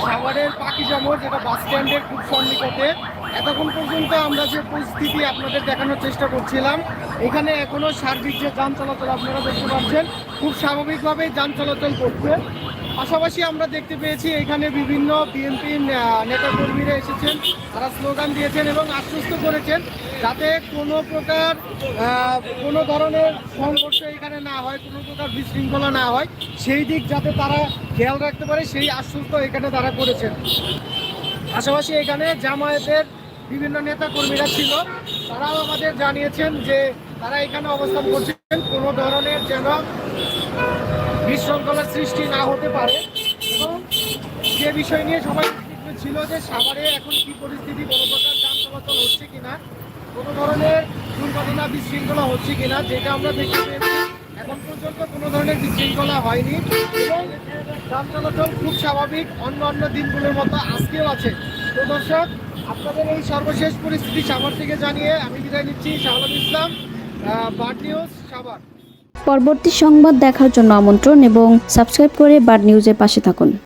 সাভারের পাখিজা মোড়, যেটা বাস স্ট্যান্ডের খুব সন্নিকটে। এতক্ষণ পর্যন্ত আমরা যে পরিস্থিতি আপনাদের দেখানোর চেষ্টা করছিলাম, এখানে এখনও সার্বিক যে যান চলাচল আপনারা দেখতে পাচ্ছেন, খুব স্বাভাবিকভাবেই যান চলাচল করছে। পাশাপাশি আমরা দেখতে পেয়েছি এখানে বিভিন্ন বিএনপি নেতাকর্মীরা এসেছেন, তারা স্লোগান দিয়েছেন এবং আশ্বস্ত করেছেন যাতে কোনো ধরনের সংঘর্ষ এখানে না হয়, কোনো প্রকার বিশৃঙ্খলা না হয়, সেই দিক যাতে তারা খেয়াল রাখতে পারে সেই আশ্বস্ত এখানে তারা করেছেন। পাশাপাশি এখানে জামায়াতের বিভিন্ন নেতাকর্মীরা ছিল, তারাও আমাদের জানিয়েছেন যে তারা এখানে অবস্থান করছেন, কোনো ধরনের যেন বিশৃঙ্খলার সৃষ্টি না হতে পারে। এবং যে বিষয় নিয়ে সবাই ছিল যে সাভারে এখন কি পরিস্থিতি, কোনো প্রকার যান চলাচল হচ্ছে কিনা, কোনো ধরনের দুর্ঘটনা বিশৃঙ্খলা হচ্ছে কিনা, যেটা আমরা দেখতে পেয়েছি এখন পর্যন্ত কোনো ধরনের বিশৃঙ্খলা হয়নি এবং যান চলাচল খুব স্বাভাবিক অন্য দিনগুলোর মতো আজকেও আছে। তো দর্শক, আপনাদের এই সর্বশেষ পরিস্থিতি সাভার থেকে জানিয়ে আমি বিদায় নিচ্ছি। শাহলাল ইসলাম, বার্ড নিউজ, সাভার। পরবর্তী সংবাদ দেখার জন্য আমন্ত্রণ এবং সাবস্ক্রাইব করে বার্ড নিউজের পাশে থাকুন।